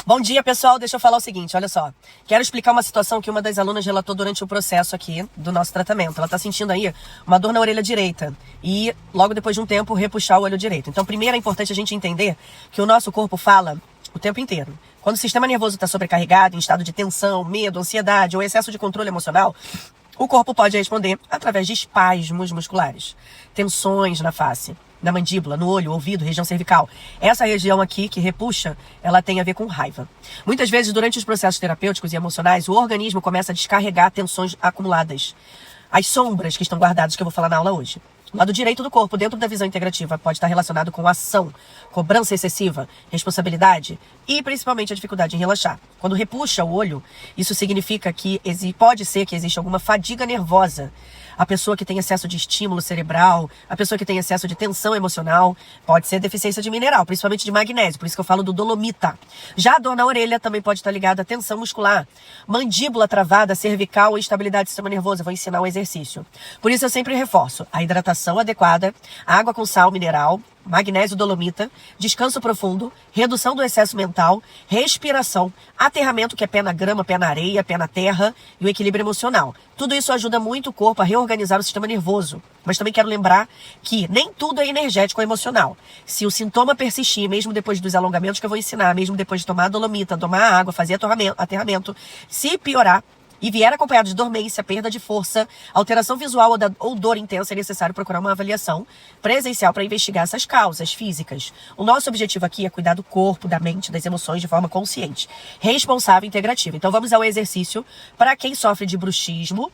Bom dia, pessoal. Deixa eu falar o seguinte, olha só. Quero explicar uma situação que uma das alunas relatou durante o processo aqui do nosso tratamento. Ela tá sentindo aí uma dor na orelha direita e logo depois de um tempo repuxar o olho direito. Então, primeiro é importante a gente entender que o nosso corpo fala o tempo inteiro. Quando o sistema nervoso está sobrecarregado, em estado de tensão, medo, ansiedade ou excesso de controle emocional, o corpo pode responder através de espasmos musculares, tensões na face, na mandíbula, no olho, ouvido, região cervical. Essa região aqui que repuxa, ela tem a ver com raiva. Muitas vezes, durante os processos terapêuticos e emocionais, o organismo começa a descarregar tensões acumuladas. As sombras que estão guardadas, que eu vou falar na aula hoje. O lado direito do corpo, dentro da visão integrativa, pode estar relacionado com ação, cobrança excessiva, responsabilidade e principalmente a dificuldade em relaxar. Quando repuxa o olho, isso significa que pode ser que exista alguma fadiga nervosa. A pessoa que tem excesso de estímulo cerebral, a pessoa que tem excesso de tensão emocional, pode ser deficiência de mineral, principalmente de magnésio, por isso que eu falo do dolomita. Já a dor na orelha também pode estar ligada à tensão muscular, mandíbula travada, cervical e instabilidade do sistema nervoso. Eu vou ensinar um exercício. Por isso eu sempre reforço a hidratação adequada, água com sal mineral, magnésio dolomita, descanso profundo, redução do excesso mental, respiração, aterramento, que é pé na grama, pé na areia, pé na terra, e o equilíbrio emocional. Tudo isso ajuda muito o corpo a reorganizar o sistema nervoso. Mas também quero lembrar que nem tudo é energético ou emocional. Se o sintoma persistir, mesmo depois dos alongamentos que eu vou ensinar, mesmo depois de tomar a dolomita, tomar água, fazer aterramento, se piorar, e vier acompanhado de dormência, perda de força, alteração visual ou dor intensa, é necessário procurar uma avaliação presencial para investigar essas causas físicas. O nosso objetivo aqui é cuidar do corpo, da mente, das emoções de forma consciente, responsável e integrativa. Então vamos ao exercício para quem sofre de bruxismo,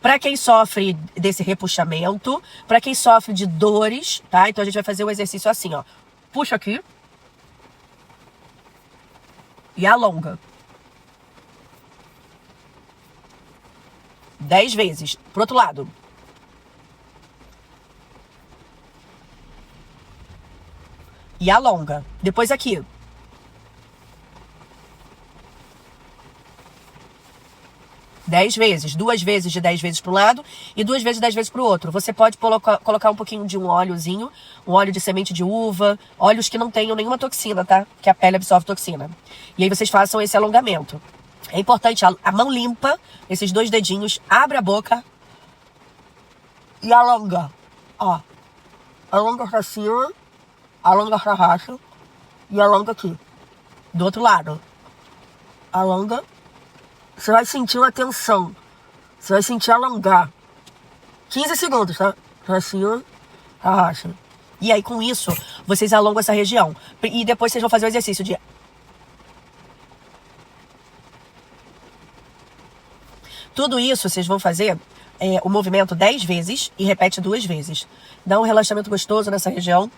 para quem sofre desse repuxamento, para quem sofre de dores, tá? Então a gente vai fazer o exercício assim, ó. Puxa aqui e alonga. 10 vezes. Pro outro lado. E alonga. Depois aqui. Dez vezes. 2 vezes de 10 vezes pro lado e 2 vezes de 10 vezes pro outro. Você pode colocar um pouquinho de um óleozinho, um óleo de semente de uva, óleos que não tenham nenhuma toxina, tá? Que a pele absorve toxina. E aí vocês façam esse alongamento. É importante a mão limpa, esses 2 dedinhos, abre a boca e alonga. Ó, alonga pra cima, alonga pra baixo e alonga aqui. Do outro lado. Alonga. Você vai sentir uma tensão. Você vai sentir alongar. 15 segundos, tá? Pra cima, pra baixo. E aí, com isso, vocês alongam essa região. E depois vocês vão fazer o exercício de... Tudo isso vocês vão fazer o movimento 10 vezes e repete 2 vezes. Dá um relaxamento gostoso nessa região.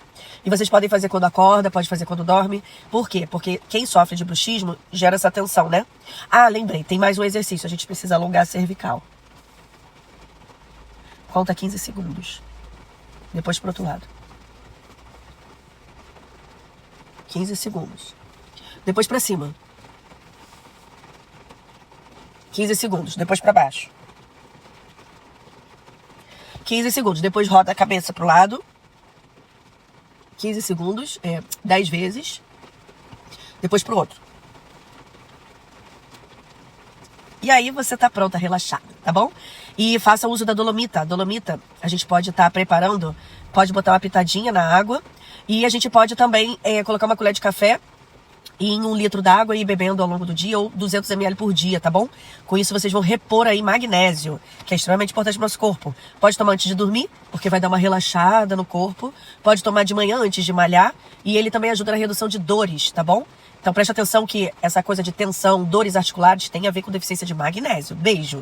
E vocês podem fazer quando acorda, pode fazer quando dorme. Por quê? Porque quem sofre de bruxismo gera essa tensão, né? Ah, lembrei, tem mais um exercício. A gente precisa alongar a cervical. Conta 15 segundos. Depois pro outro lado. 15 segundos. Depois pra cima. 15 segundos, depois para baixo. 15 segundos, depois roda a cabeça pro lado. 15 segundos, 10 vezes. Depois pro outro. E aí você tá pronta, relaxada, tá bom? E faça uso da dolomita. A dolomita, a gente pode estar preparando, pode botar uma pitadinha na água. E a gente pode também colocar uma colher de café em 1 litro d'água e ir bebendo ao longo do dia, ou 200 ml por dia, tá bom? Com isso vocês vão repor aí magnésio, que é extremamente importante pro nosso corpo. Pode tomar antes de dormir, porque vai dar uma relaxada no corpo. Pode tomar de manhã antes de malhar, e ele também ajuda na redução de dores, tá bom? Então preste atenção que essa coisa de tensão, dores articulares tem a ver com deficiência de magnésio. Beijo!